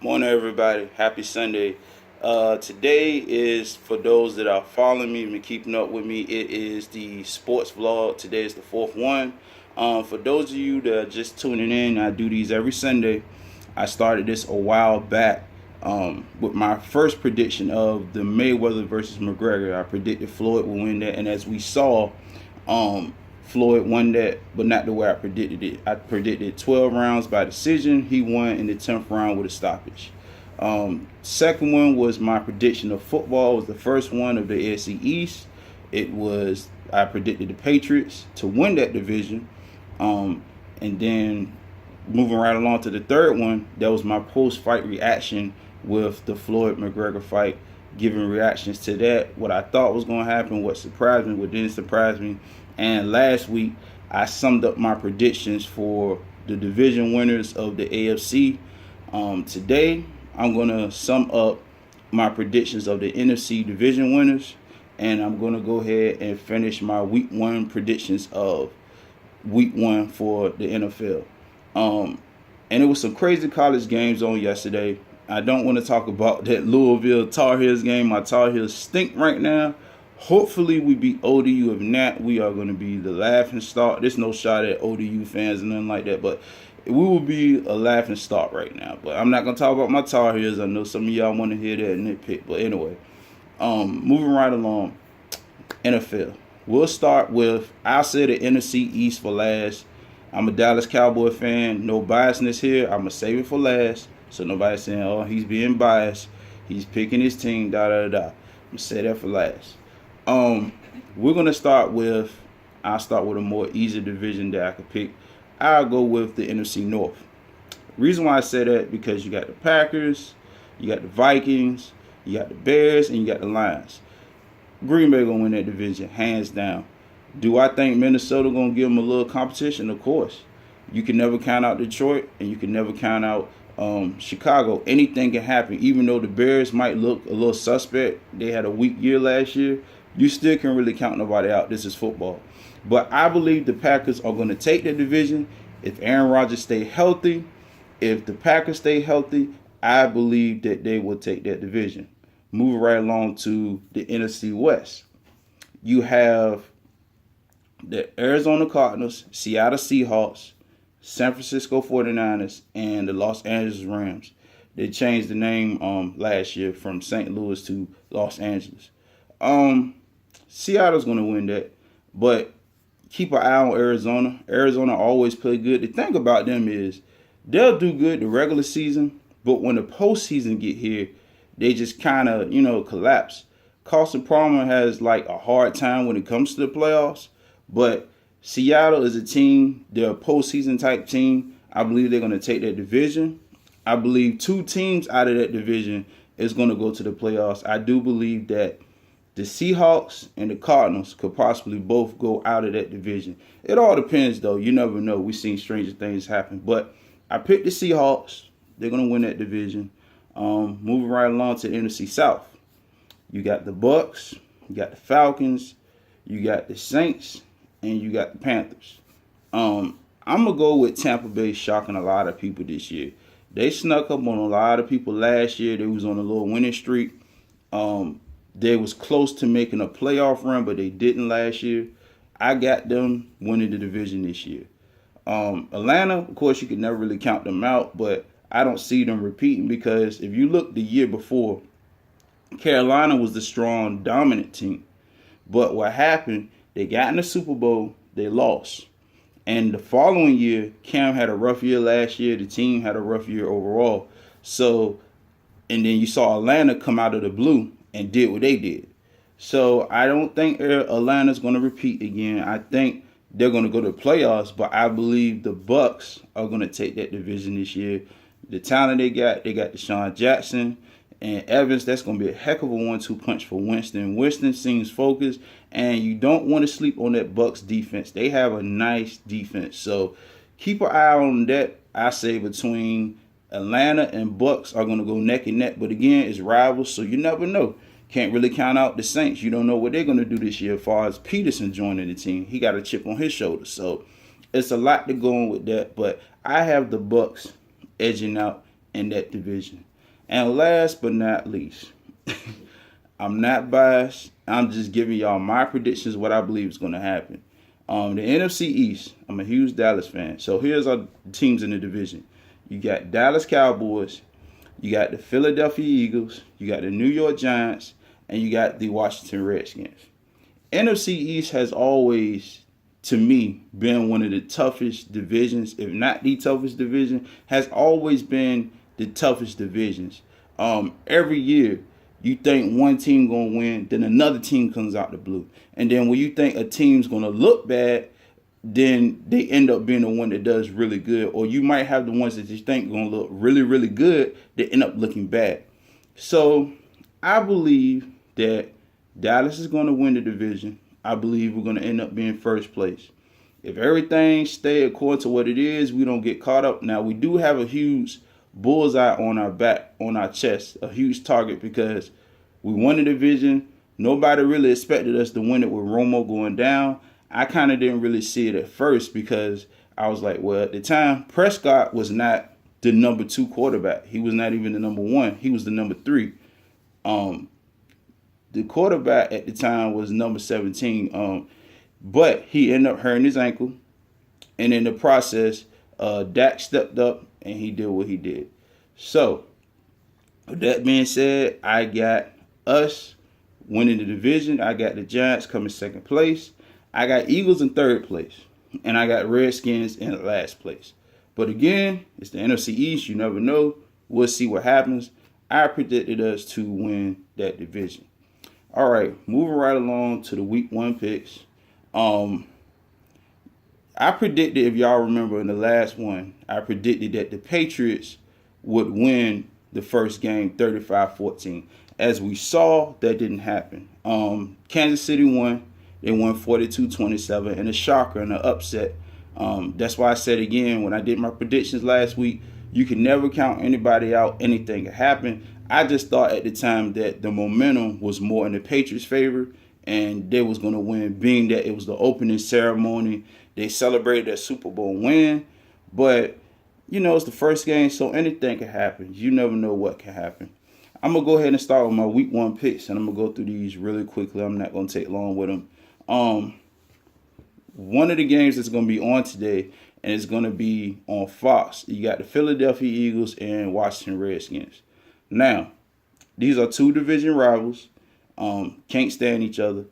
Morning, everybody. Happy Sunday. Today is, for those that are following me and keeping up with me, it is the sports vlog. Today is the fourth one. For those of you that are just tuning in, I do these every Sunday. I started this a while back with my first prediction of the Mayweather versus McGregor. I predicted Floyd would win that, and as we saw, Floyd won that, but not the way I predicted it. I predicted 12 rounds by decision. He won in the 10th round with a stoppage. Second one was my prediction of football. It was the first one of the AFC East. I predicted the Patriots to win that division. And then moving right along to the third one, that was my post-fight reaction with the Floyd McGregor fight, giving reactions to that, what I thought was going to happen, what surprised me, what didn't surprise me. And last week, I summed up my predictions for the division winners of the AFC. Today, I'm going to sum up my predictions of the NFC division winners, and I'm going to go ahead and finish my week one predictions of week one for the NFL. And it was some crazy college games on yesterday. I don't want to talk about that Louisville Tar Heels game. My Tar Heels stink right now. Hopefully we beat ODU. If not, we are going to be the laughing stock. There's no shot at ODU fans and nothing like that, but we will be a laughing stock right now. But I'm not going to talk about my Tar Heels. I know some of y'all want to hear that nitpick. But anyway, moving right along, NFL. We'll start with, I'll say the NFC East for last. I'm a Dallas Cowboy fan. No biasness here. I'm going to save it for last. So nobody's saying, oh, he's being biased. He's picking his team, I'm going to say that for last. We're going to I'll start with a more easy division that I could pick. I'll go with the NFC North. Reason why I say that, because you got the Packers, you got the Vikings, you got the Bears, and you got the Lions. Green Bay going to win that division, hands down. Do I think Minnesota going to give them a little competition? Of course. You can never count out Detroit, and you can never count out Chicago. Anything can happen. Even though the Bears might look a little suspect, they had a weak year last year, you still can't really count nobody out. This is football. But I believe the Packers are going to take the division if Aaron Rodgers stay healthy. If the Packers stay healthy, I believe that they will take that division. Moving right along to the NFC West. You have the Arizona Cardinals, Seattle Seahawks, San Francisco 49ers, and the Los Angeles Rams. They changed the name last year from St. Louis to Los Angeles. Seattle's going to win that, but keep an eye on Arizona. Arizona always play good. The thing about them is they'll do good the regular season, but when the postseason get here, they just kind of, collapse. Carson Palmer has like a hard time when it comes to the playoffs, but Seattle is a team. They're a postseason type team. I believe they're going to take that division. I believe two teams out of that division is going to go to the playoffs. I do believe that the Seahawks and the Cardinals could possibly both go out of that division. It all depends, though. You never know. We've seen stranger things happen. But I picked the Seahawks. They're going to win that division. Moving right along to the NFC South. You got the Bucks. You got the Falcons. You got the Saints. And you got the Panthers. I'm going to go with Tampa Bay shocking a lot of people this year. They snuck up on a lot of people last year. They was on a little winning streak. They was close to making a playoff run, but they didn't last year. I got them winning the division this year. Atlanta, of course, you could never really count them out, but I don't see them repeating because if you look the year before, Carolina was the strong, dominant team. But what happened, they got in the Super Bowl, they lost. And the following year, Cam had a rough year last year. The team had a rough year overall. And then you saw Atlanta come out of the blue and did what they did. So I don't think Atlanta's going to repeat again. I think they're going to go to the playoffs, but I believe the Bucks are going to take that division this year. The talent they got Deshaun Jackson and Evans. That's going to be a heck of a 1-2 punch for Winston. Winston seems focused, and you don't want to sleep on that Bucks defense. They have a nice defense. So keep an eye on that. I say between Atlanta and Bucks are going to go neck and neck. But again, it's rivals, so you never know. Can't really count out the Saints. You don't know what they're going to do this year as far as Peterson joining the team. He got a chip on his shoulder. So it's a lot to go on with that. But I have the Bucks edging out in that division. And last but not least, I'm not biased. I'm just giving y'all my predictions, what I believe is going to happen. The NFC East, I'm a huge Dallas fan. So here's our teams in the division. You got Dallas Cowboys, you got the Philadelphia Eagles, you got the New York Giants, and you got the Washington Redskins. NFC East has always, to me, been one of the toughest divisions, if not the toughest division, has always been the toughest divisions. Every year, you think one team gonna win, then another team comes out the blue, and then when you think a team's gonna look bad, then they end up being the one that does really good, or you might have the ones that you think gonna look really, really good that end up looking bad. So I believe that Dallas is gonna win the division. I believe we're gonna end up being first place. If everything stay according to what it is, we don't get caught up. Now we do have a huge bullseye on our back, on our chest, a huge target because we won the division. Nobody really expected us to win it with Romo going down. I kind of didn't really see it at first because I was like, well, at the time, Prescott was not the number 2 quarterback. He was not even the number 1. He was the number 3. The quarterback at the time was number 17. But he ended up hurting his ankle. And in the process, Dak stepped up and he did what he did. So, with that being said, I got us winning the division. I got the Giants coming second place. I got Eagles in third place. And I got Redskins in last place. But again, it's the NFC East. You never know. We'll see what happens. I predicted us to win that division. All right, moving right along to the week 1 picks. I predicted, if y'all remember in the last one, I predicted that the Patriots would win the first game 35-14. As we saw, that didn't happen. Kansas City won. They won 42-27, and a shocker and an upset. That's why I said again, when I did my predictions last week, you can never count anybody out. Anything can happen. I just thought at the time that the momentum was more in the Patriots' favor, and they was going to win, being that it was the opening ceremony. They celebrated their Super Bowl win, but, it's the first game, so anything can happen. You never know what can happen. I'm going to go ahead and start with my week 1 picks, and I'm going to go through these really quickly. I'm not going to take long with them. One of the games that's going to be on today, and it's going to be on Fox. You got the Philadelphia Eagles and Washington Redskins. Now, these are 2 division rivals. Can't stand each other.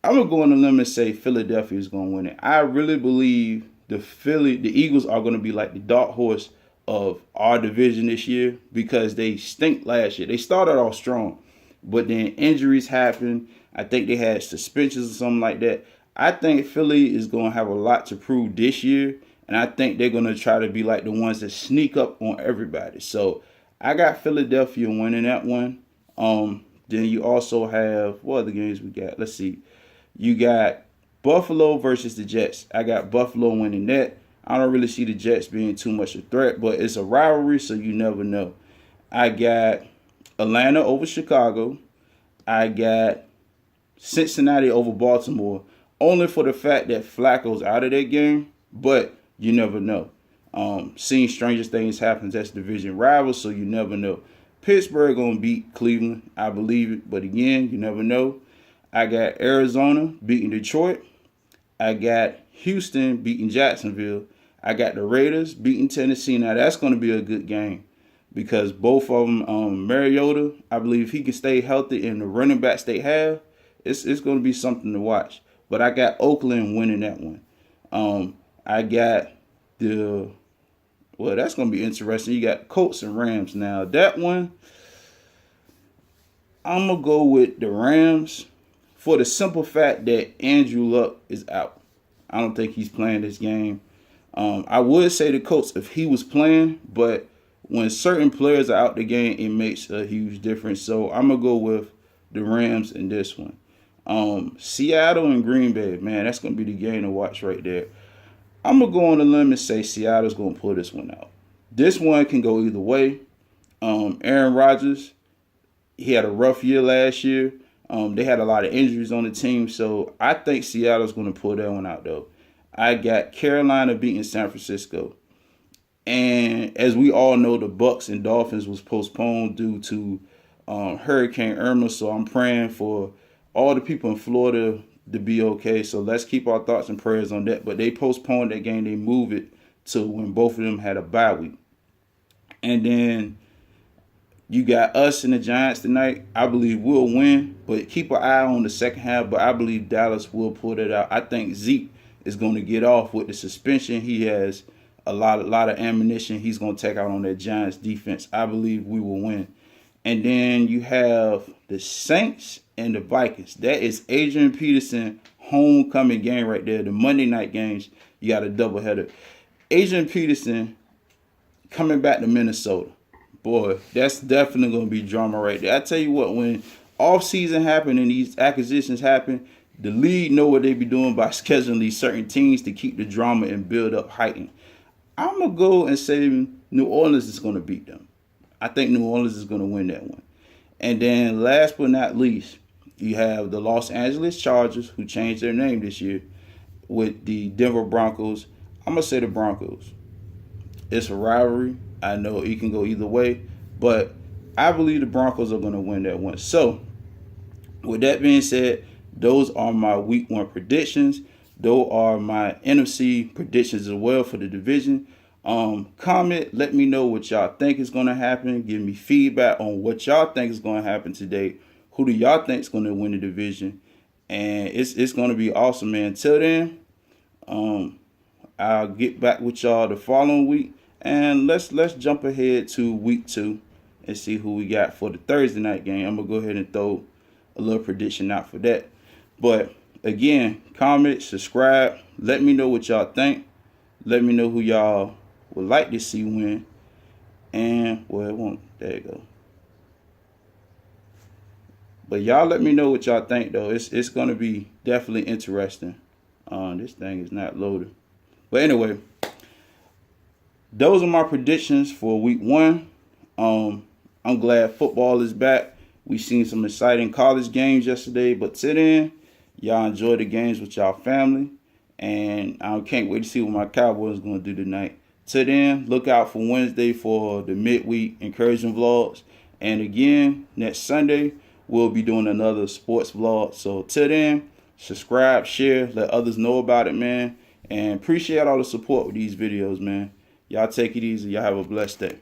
I'm going to go on a limb and say Philadelphia is going to win it. I really believe the Eagles are going to be like the dark horse of our division this year because they stink last year. They started off strong, but then injuries happened. I think they had suspensions or something like that. I think Philly is going to have a lot to prove this year, and I think they're going to try to be like the ones that sneak up on everybody. So I got Philadelphia winning that one. Then you also have, what other games we got? Let's see. You got Buffalo versus the Jets. I got Buffalo winning that. I don't really see the Jets being too much a threat, but it's a rivalry, so you never know. I got Atlanta over Chicago. I got Cincinnati over Baltimore, only for the fact that Flacco's out of that game, but you never know. Seeing stranger things happen, that's division rivals, so you never know. Pittsburgh going to beat Cleveland, I believe it, but again, you never know. I got Arizona beating Detroit. I got Houston beating Jacksonville. I got the Raiders beating Tennessee. Now, that's going to be a good game because both of them, Mariota, I believe he can stay healthy, and the running backs they have, it's going to be something to watch. But I got Oakland winning that one. I got that's going to be interesting. You got Colts and Rams. Now, that one, I'm going to go with the Rams for the simple fact that Andrew Luck is out. I don't think he's playing this game. I would say the Colts if he was playing, but when certain players are out the game, it makes a huge difference. So I'm going to go with the Rams in this one. Seattle and Green Bay, man, that's going to be the game to watch right there. I'm going to go on a limb and say Seattle's going to pull this one out. This one can go either way. Aaron Rodgers, he had a rough year last year. They had a lot of injuries on the team, so I think Seattle's going to pull that one out, though. I got Carolina beating San Francisco. And as we all know, the Bucks and Dolphins was postponed due to Hurricane Irma. So I'm praying for all the people in Florida to be okay. So let's keep our thoughts and prayers on that. But they postponed that game. They moved it to when both of them had a bye week. And then you got us and the Giants tonight. I believe we'll win, but keep an eye on the second half. But I believe Dallas will pull that out. I think Zeke is going to get off with the suspension. He has a lot of ammunition he's going to take out on that Giants defense. I believe we will win. And then you have the Saints and the Vikings. That is Adrian Peterson homecoming game right there. The Monday night games, you got a doubleheader. Adrian Peterson coming back to Minnesota. Boy, that's definitely going to be drama right there. I tell you what, when off-season happen and these acquisitions happen, the league know what they be doing by scheduling these certain teams to keep the drama and build up heightened. I'm going to go and say New Orleans is going to beat them. I think New Orleans is going to win that one. And then last but not least, you have the Los Angeles Chargers, who changed their name this year, with the Denver Broncos. I'm going to say the Broncos. It's a rivalry. I know it can go either way, but I believe the Broncos are going to win that one. So, with that being said, those are my week 1 predictions. Those are my NFC predictions as well for the division. Comment, let me know what y'all think is going to happen. Give me feedback on what y'all think is going to happen today. Who do y'all think is going to win the division? And it's going to be awesome, man. Until then, I'll get back with y'all the following week. And let's jump ahead to week 2 and see who we got for the Thursday night game. I'm going to go ahead and throw a little prediction out for that. But again, comment, subscribe. Let me know what y'all think. Let me know who y'all would like to see win. And, well, it won't. There you go. But y'all let me know what y'all think, though. It's going to be definitely interesting. This thing is not loaded. But anyway, those are my predictions for week 1. I'm glad football is back. We seen some exciting college games yesterday. But till then, y'all enjoy the games with y'all family. And I can't wait to see what my Cowboys going to do tonight. Till then, look out for Wednesday for the midweek encouraging vlogs. And again, next Sunday, we'll be doing another sports vlog. So till then, subscribe, share, let others know about it, man. And appreciate all the support with these videos, man. Y'all take it easy. Y'all have a blessed day.